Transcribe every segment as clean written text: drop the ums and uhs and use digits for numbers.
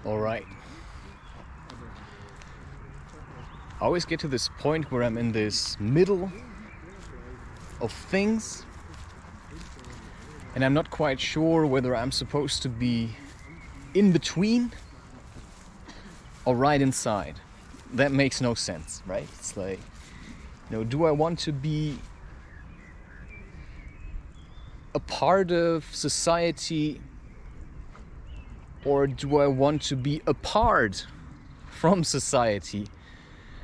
All right. I always get to this point where I'm in this middle of things, and I'm not quite sure whether I'm supposed to be in between or right inside. That makes no sense, right? It's like, do I want to be a part of society, or do I want to be apart from society?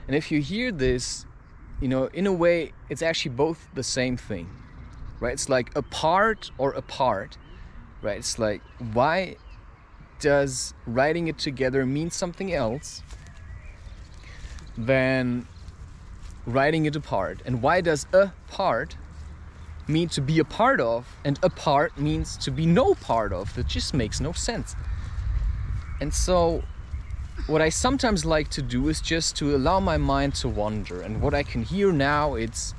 And if you hear this, in a way, it's actually both the same thing, right? It's like apart or apart, right? It's like, why does writing it together mean something else than writing it apart? And why does a part mean to be a part of, and apart means to be no part of? That just makes no sense. And so what I sometimes like to do is just to allow my mind to wander. And what I can hear now, it's,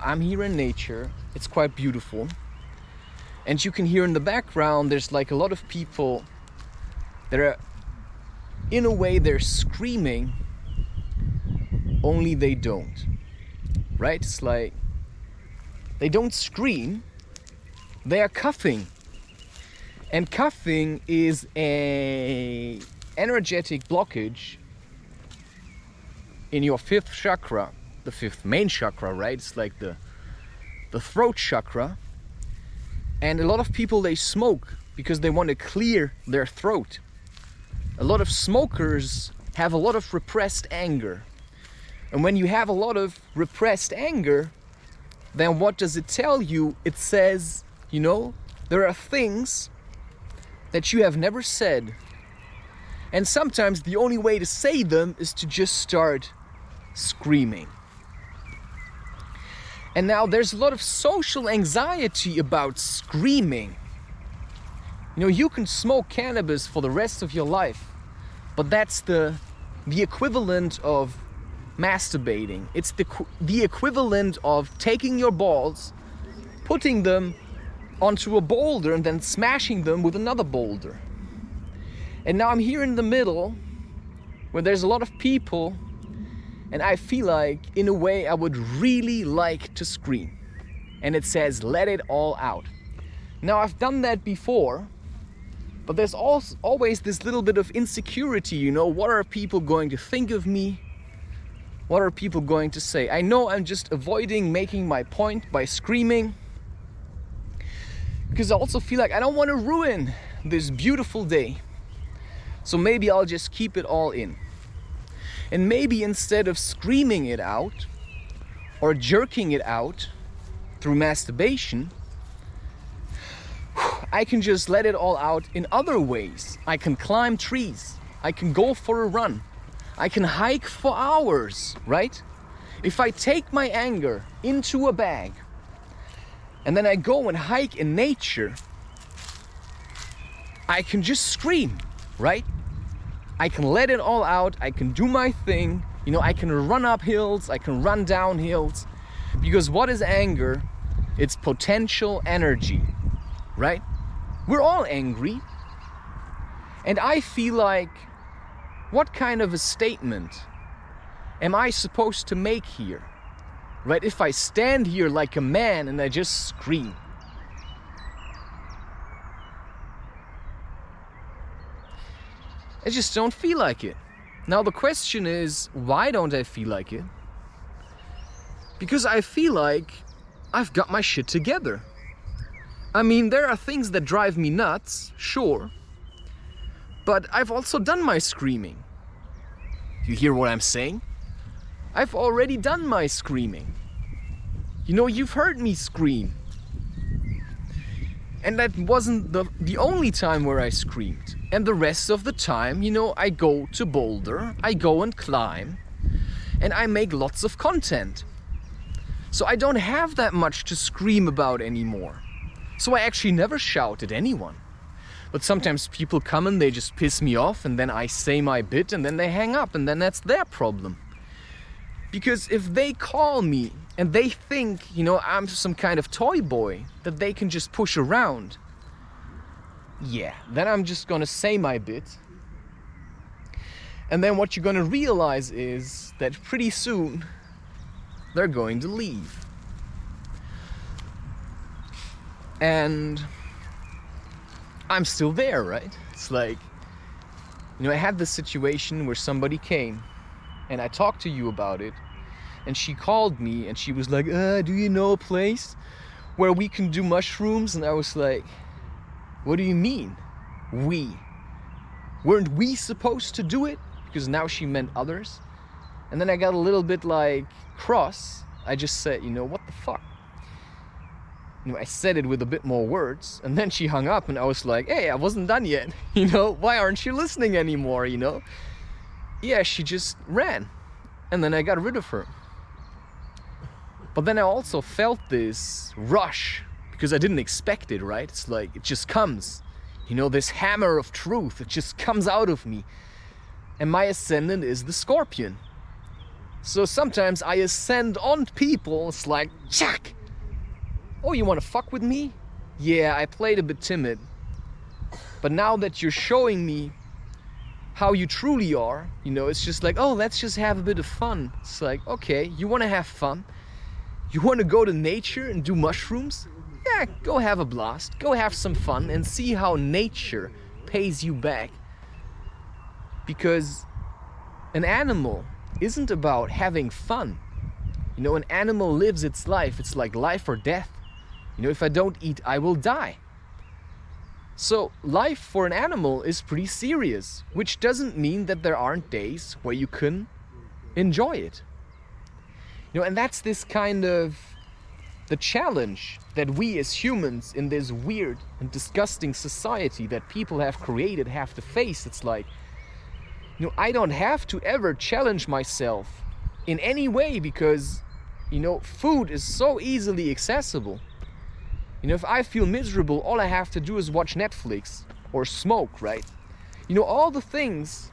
I'm here in nature, it's quite beautiful. And you can hear in the background, there's like a lot of people that are, in a way, they're screaming, only they don't, right? It's like, they don't scream, they are coughing. And coughing is a energetic blockage in your fifth chakra, the fifth main chakra, right? It's like the throat chakra. And a lot of people, they smoke because they want to clear their throat. A lot of smokers have a lot of repressed anger. And when you have a lot of repressed anger, then what does it tell you? It says, there are things that you have never said. And sometimes the only way to say them is to just start screaming. And now there's a lot of social anxiety about screaming. You can smoke cannabis for the rest of your life, but that's the equivalent of masturbating. It's the equivalent of taking your balls, putting them onto a boulder and then smashing them with another boulder. And now I'm here in the middle where there's a lot of people, and I feel like, in a way, I would really like to scream. And it says, let it all out. Now, I've done that before, but there's always this little bit of insecurity, what are people going to think of me? What are people going to say? I know I'm just avoiding making my point by screaming, because I also feel like I don't want to ruin this beautiful day. So maybe I'll just keep it all in. And maybe instead of screaming it out or jerking it out through masturbation, I can just let it all out in other ways. I can climb trees. I can go for a run. I can hike for hours, right? If I take my anger into a bag and then I go and hike in nature, I can just scream, right? I can let it all out. I can do my thing. I can run up hills. I can run down hills. Because what is anger? It's potential energy, right? We're all angry. And I feel like, what kind of a statement am I supposed to make here? Right? If I stand here like a man and I just scream. I just don't feel like it. Now the question is, why don't I feel like it? Because I feel like I've got my shit together. I mean, there are things that drive me nuts, sure. But I've also done my screaming. You hear what I'm saying? I've already done my screaming. You've heard me scream. And that wasn't the only time where I screamed. And the rest of the time, I go to Boulder, I go and climb, and I make lots of content. So I don't have that much to scream about anymore. So I actually never shout at anyone. But sometimes people come and they just piss me off, and then I say my bit and then they hang up, and then that's their problem. Because if they call me and they think, I'm some kind of toy boy that they can just push around, Yeah, then I'm just gonna say my bit. And then what you're gonna realize is that pretty soon they're going to leave. And I'm still there, right? It's like, you know, I had this situation where somebody came and I talked to you about it, and she called me and she was like, do you know a place where we can do mushrooms? And I was like, what do you mean? Weren't we supposed to do it? Because now she meant others. And then I got a little bit like cross. I just said, you know, what the fuck? You know, I said it with a bit more words, and then she hung up and I was like, hey, I wasn't done yet. You know, why aren't you listening anymore, you know? Yeah, she just ran. And then I got rid of her. But then I also felt this rush, because I didn't expect it, right? It's like, it just comes. You know, this hammer of truth, it just comes out of me. And my ascendant is the Scorpion. So sometimes I ascend on people, it's like, Jack! Oh, you wanna fuck with me? Yeah, I played a bit timid. But now that you're showing me how you truly are, you know, it's just like, oh, let's just have a bit of fun. It's like, okay, you wanna have fun? You wanna go to nature and do mushrooms? Yeah, go have a blast, go have some fun and see how nature pays you back. Because an animal isn't about having fun. You know, an animal lives its life. It's like life or death. You know, if I don't eat, I will die. So life for an animal is pretty serious, which doesn't mean that there aren't days where you can enjoy it. You know, and that's this kind of the challenge that we as humans in this weird and disgusting society that people have created have to face. It's like, you know, I don't have to ever challenge myself in any way because, you know, food is so easily accessible. You know, if I feel miserable, all I have to do is watch Netflix or smoke, right? You know, all the things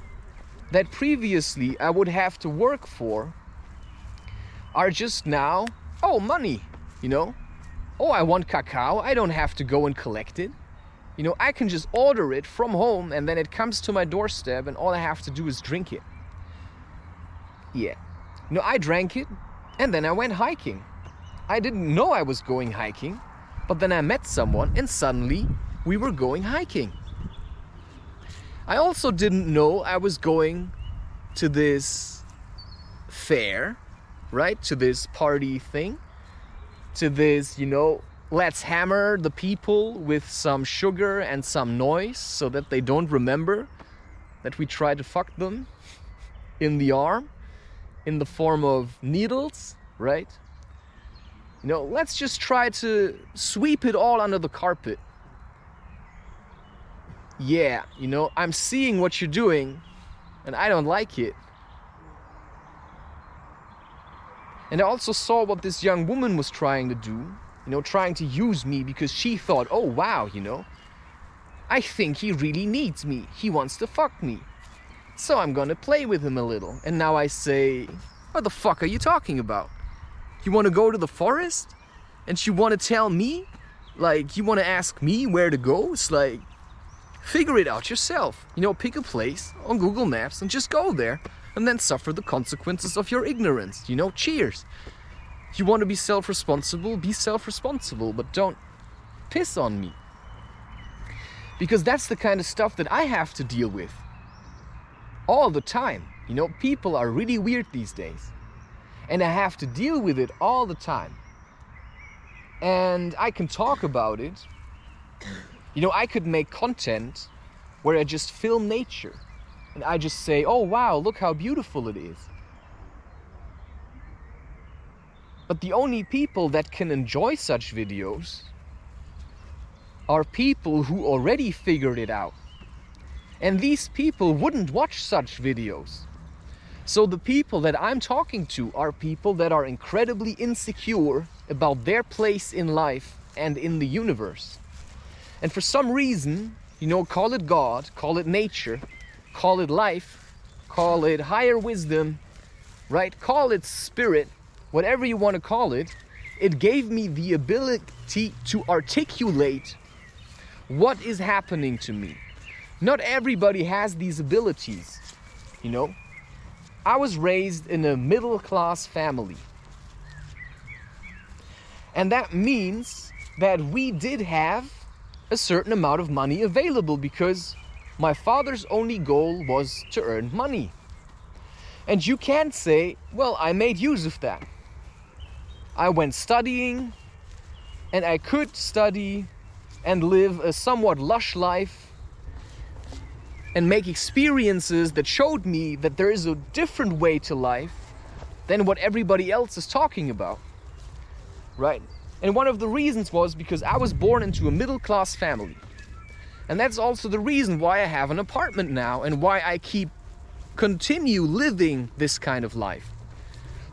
that previously I would have to work for are just now, oh, money, you know? Oh, I want cacao, I don't have to go and collect it. You know, I can just order it from home and then it comes to my doorstep and all I have to do is drink it. Yeah. You know, I drank it and then I went hiking. I didn't know I was going hiking, but then I met someone and suddenly we were going hiking. I also didn't know I was going to this fair, right? To this party thing, to this, you know, let's hammer the people with some sugar and some noise so that they don't remember that we tried to fuck them in the arm in the form of needles, right? You know, let's just try to sweep it all under the carpet. Yeah, you know, I'm seeing what you're doing and I don't like it. And I also saw what this young woman was trying to do, you know, trying to use me because she thought, oh wow, you know, I think he really needs me. He wants to fuck me. So I'm gonna play with him a little. And now I say, what the fuck are you talking about? You wanna go to the forest? And you wanna tell me? Like, you wanna ask me where to go? It's like, figure it out yourself. You know, pick a place on Google Maps and just go there. And then suffer the consequences of your ignorance. You know, cheers. You want to be self-responsible, be self-responsible, but don't piss on me. Because that's the kind of stuff that I have to deal with all the time. You know, people are really weird these days. And I have to deal with it all the time. And I can talk about it. You know, I could make content where I just film nature. And I just say, oh wow, look how beautiful it is. But the only people that can enjoy such videos are people who already figured it out. And these people wouldn't watch such videos. So the people that I'm talking to are people that are incredibly insecure about their place in life and in the universe. And for some reason, you know, call it God, call it nature, call it life, call it higher wisdom, right? Call it spirit, whatever you want to call it. It gave me the ability to articulate what is happening to me. Not everybody has these abilities, you know. I was raised in a middle-class family. And that means that we did have a certain amount of money available because my father's only goal was to earn money. And you can't say, well, I made use of that. I went studying, and I could study and live a somewhat lush life and make experiences that showed me that there is a different way to life than what everybody else is talking about, right? And one of the reasons was because I was born into a middle-class family. And that's also the reason why I have an apartment now and why I continue living this kind of life.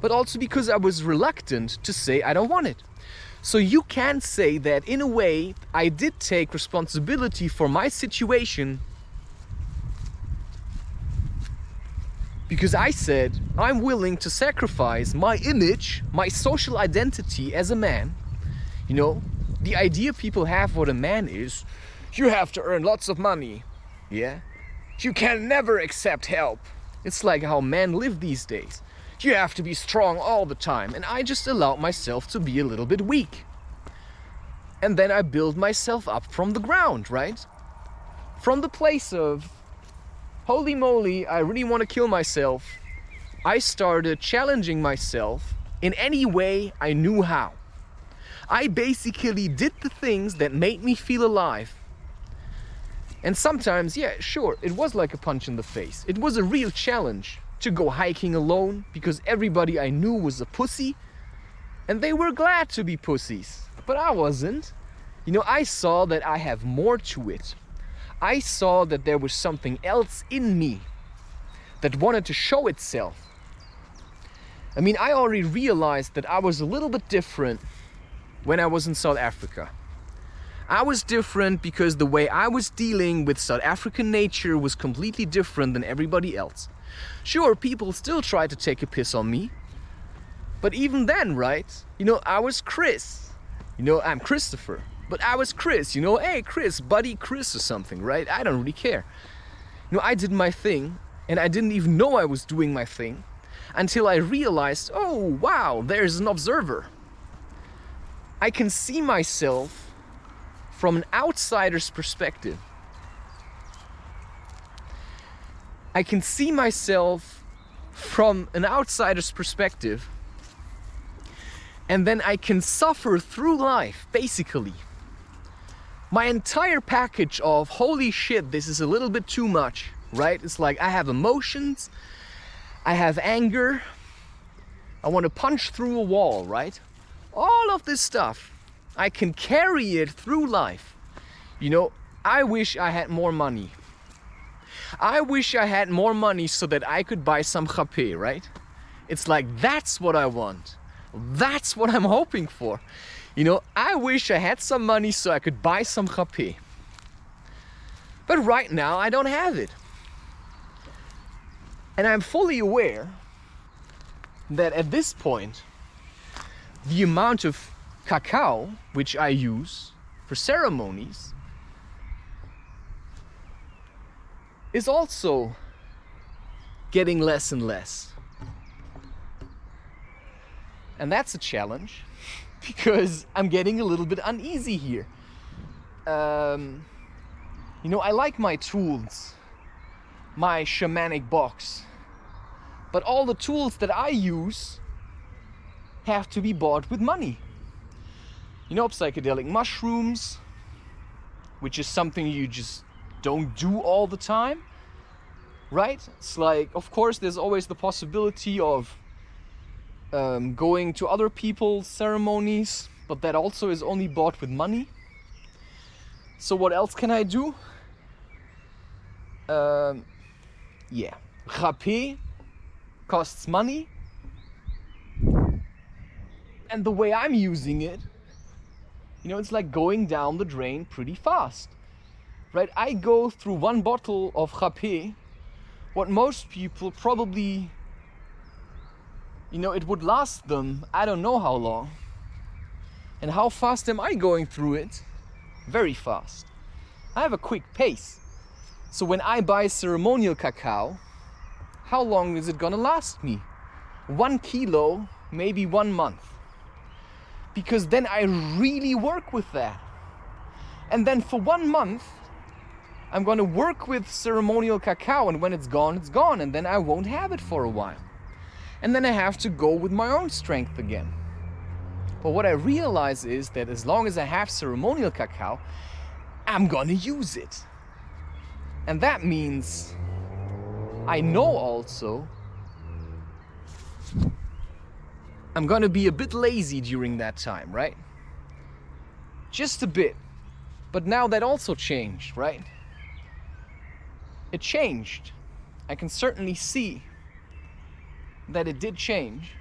But also because I was reluctant to say I don't want it. So you can say that in a way I did take responsibility for my situation, because I said I'm willing to sacrifice my image, my social identity as a man. You know, the idea people have what a man is, you have to earn lots of money, yeah? You can never accept help. It's like how men live these days. You have to be strong all the time. And I just allowed myself to be a little bit weak. And then I build myself up from the ground, right? From the place of, holy moly, I really want to kill myself, I started challenging myself in any way I knew how. I basically did the things that made me feel alive. And sometimes, yeah, sure, it was like a punch in the face. It was a real challenge to go hiking alone because everybody I knew was a pussy. And they were glad to be pussies. But I wasn't. You know, I saw that I have more to it. I saw that there was something else in me that wanted to show itself. I mean, I already realized that I was a little bit different when I was in South Africa. I was different because the way I was dealing with South African nature was completely different than everybody else. Sure, people still try to take a piss on me. But even then, right? You know, I was Chris. You know, I'm Christopher. But I was Chris, you know, hey Chris, buddy Chris or something, right? I don't really care. You know, I did my thing, and I didn't even know I was doing my thing until I realized, oh wow, there's an observer. I can see myself from an outsider's perspective. I can see myself from an outsider's perspective, and then I can suffer through life, basically. My entire package of holy shit, this is a little bit too much, right? It's like I have emotions, I have anger, I want to punch through a wall, right? All of this stuff, I can carry it through life. You know, I wish I had more money. I wish I had more money so that I could buy some chapé, right? It's like, that's what I want. That's what I'm hoping for. You know, I wish I had some money so I could buy some chapé. But right now, I don't have it. And I'm fully aware that at this point, the amount of cacao which I use for ceremonies is also getting less and less. And that's a challenge because I'm getting a little bit uneasy here. You know, I like my tools, my shamanic box, but all the tools that I use have to be bought with money. You know, psychedelic mushrooms, which is something you just don't do all the time, right? It's like, of course, there's always the possibility of going to other people's ceremonies, but that also is only bought with money. So what else can I do? Yeah, rapé costs money, and the way I'm using it, you know, it's like going down the drain pretty fast, right? I go through one bottle of rapé, what most people probably, you know, it would last them, I don't know how long. And how fast am I going through it? Very fast. I have a quick pace. So when I buy ceremonial cacao, how long is it gonna last me? 1 kilo, maybe 1 month. Because then I really work with that. And then for 1 month, I'm gonna work with ceremonial cacao, and when it's gone, and then I won't have it for a while. And then I have to go with my own strength again. But what I realize is that as long as I have ceremonial cacao, I'm gonna use it. And that means I know also I'm gonna be a bit lazy during that time, right? Just a bit. But now that also changed, right? It changed. I can certainly see that it did change.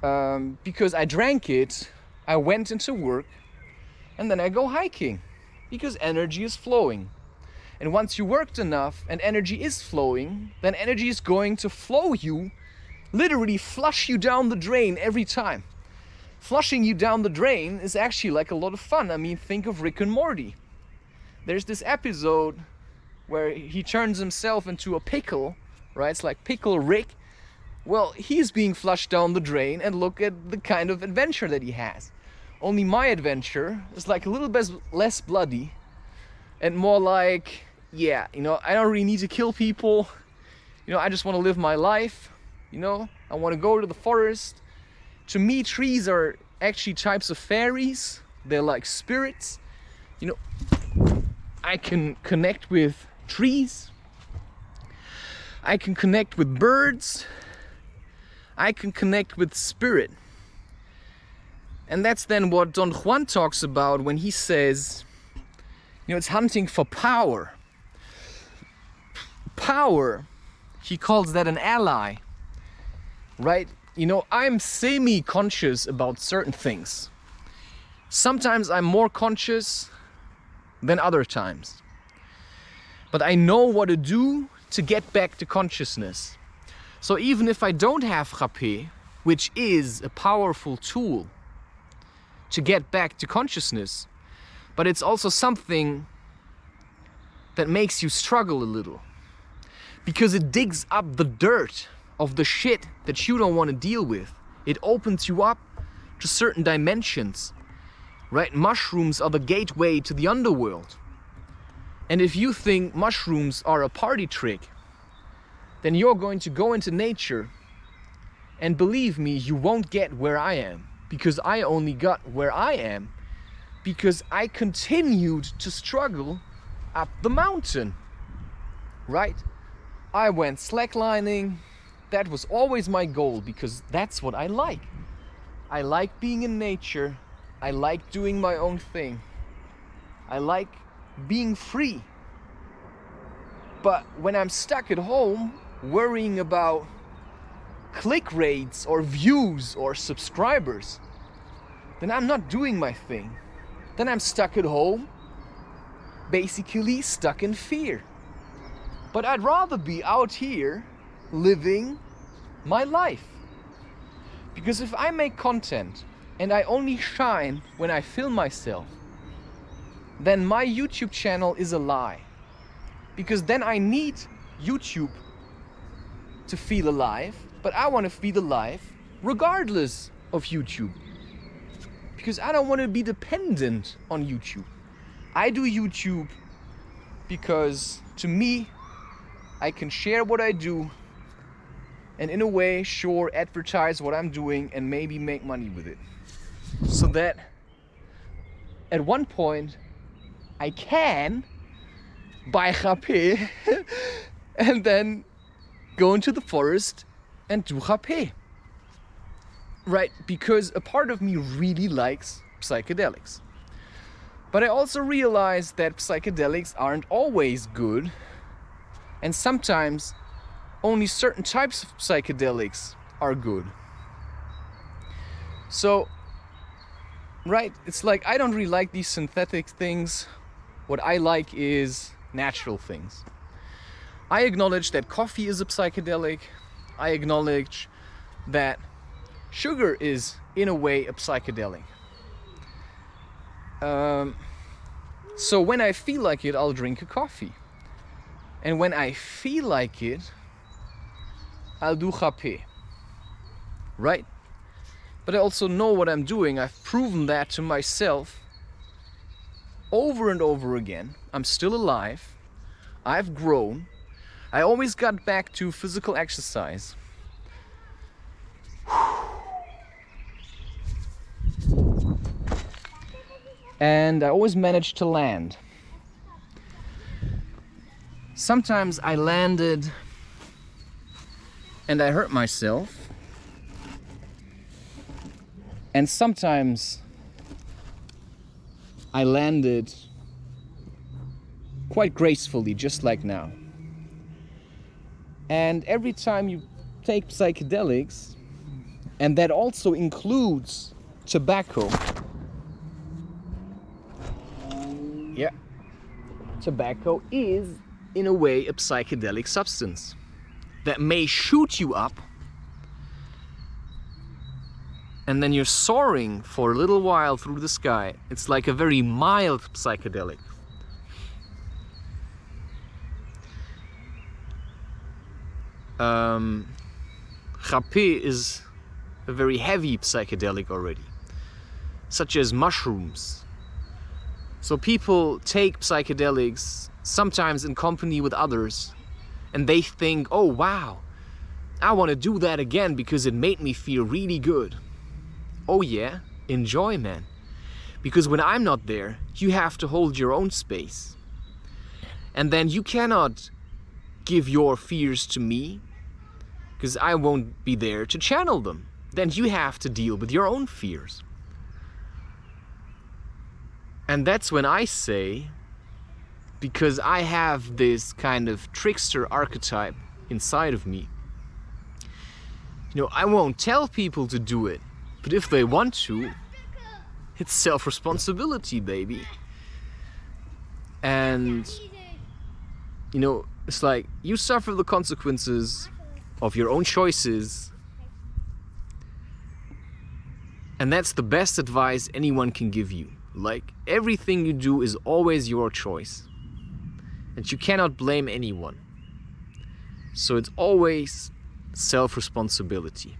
Because I drank it, I went into work, and then I go hiking. Because energy is flowing. And once you worked enough and energy is flowing, then energy is going to flow you, literally flush you down the drain every time. Flushing you down the drain is actually like a lot of fun. I mean, think of Rick and Morty. There's this episode where he turns himself into a pickle, right? It's like Pickle Rick. Well, he's being flushed down the drain, and look at the kind of adventure that he has. Only my adventure is like a little bit less bloody and more like, yeah, you know, I don't really need to kill people. You know, I just want to live my life. You know, I want to go to the forest. To me, trees are actually types of fairies. They're like spirits. You know, I can connect with trees. I can connect with birds. I can connect with spirit. And that's then what Don Juan talks about when he says, you know, it's hunting for power. Power, he calls that an ally, right? You know, I'm semi-conscious about certain things. Sometimes I'm more conscious than other times. But I know what to do to get back to consciousness. So even if I don't have rapé, which is a powerful tool to get back to consciousness, but it's also something that makes you struggle a little. Because it digs up the dirt of the shit that you don't want to deal with. It opens you up to certain dimensions, right? Mushrooms are the gateway to the underworld. And if you think mushrooms are a party trick, then you're going to go into nature, and believe me, you won't get where I am. Because I only got where I am because I continued to struggle up the mountain, right? I went slacklining. That was always my goal because that's what I like. I like being in nature. I like doing my own thing. I like being free. But when I'm stuck at home, worrying about click rates or views or subscribers, then I'm not doing my thing. Then I'm stuck at home, basically stuck in fear. But I'd rather be out here living my life. Because if I make content and I only shine when I film myself, then my YouTube channel is a lie. Because then I need YouTube to feel alive, but I want to feel alive regardless of YouTube. Because I don't want to be dependent on YouTube. I do YouTube because to me, I can share what I do and in a way, sure, advertise what I'm doing and maybe make money with it. So that at one point, I can buy rapé and then go into the forest and do rapé. Right, because a part of me really likes psychedelics. But I also realize that psychedelics aren't always good, and sometimes only certain types of psychedelics are good. So, right, it's like I don't really like these synthetic things. What I like is natural things. I acknowledge that coffee is a psychedelic. I acknowledge that sugar is, in a way, a psychedelic. So when I feel like it, I'll drink a coffee. And when I feel like it, I'll do chp. Right? But I also know what I'm doing. I've proven that to myself over and over again. I'm still alive. I've grown. I always got back to physical exercise. And I always managed to land. Sometimes I landed and I hurt myself. And sometimes I landed quite gracefully, just like now. And every time you take psychedelics, and that also includes tobacco. Yeah, tobacco is in a way a psychedelic substance that may shoot you up, and then you're soaring for a little while through the sky. It's like a very mild psychedelic. Chp is a very heavy psychedelic already, such as mushrooms. So people take psychedelics sometimes in company with others, and they think, oh wow, I want to do that again because it made me feel really good. Oh yeah, enjoy, man. Because when I'm not there, you have to hold your own space. And then you cannot give your fears to me, because I won't be there to channel them. Then you have to deal with your own fears. And that's when I say, because I have this kind of trickster archetype inside of me, you know, I won't tell people to do it, but if they want to, it's self-responsibility, baby. And, you know, it's like you suffer the consequences of your own choices. And that's the best advice anyone can give you. Like, everything you do is always your choice. And you cannot blame anyone. So it's always self-responsibility.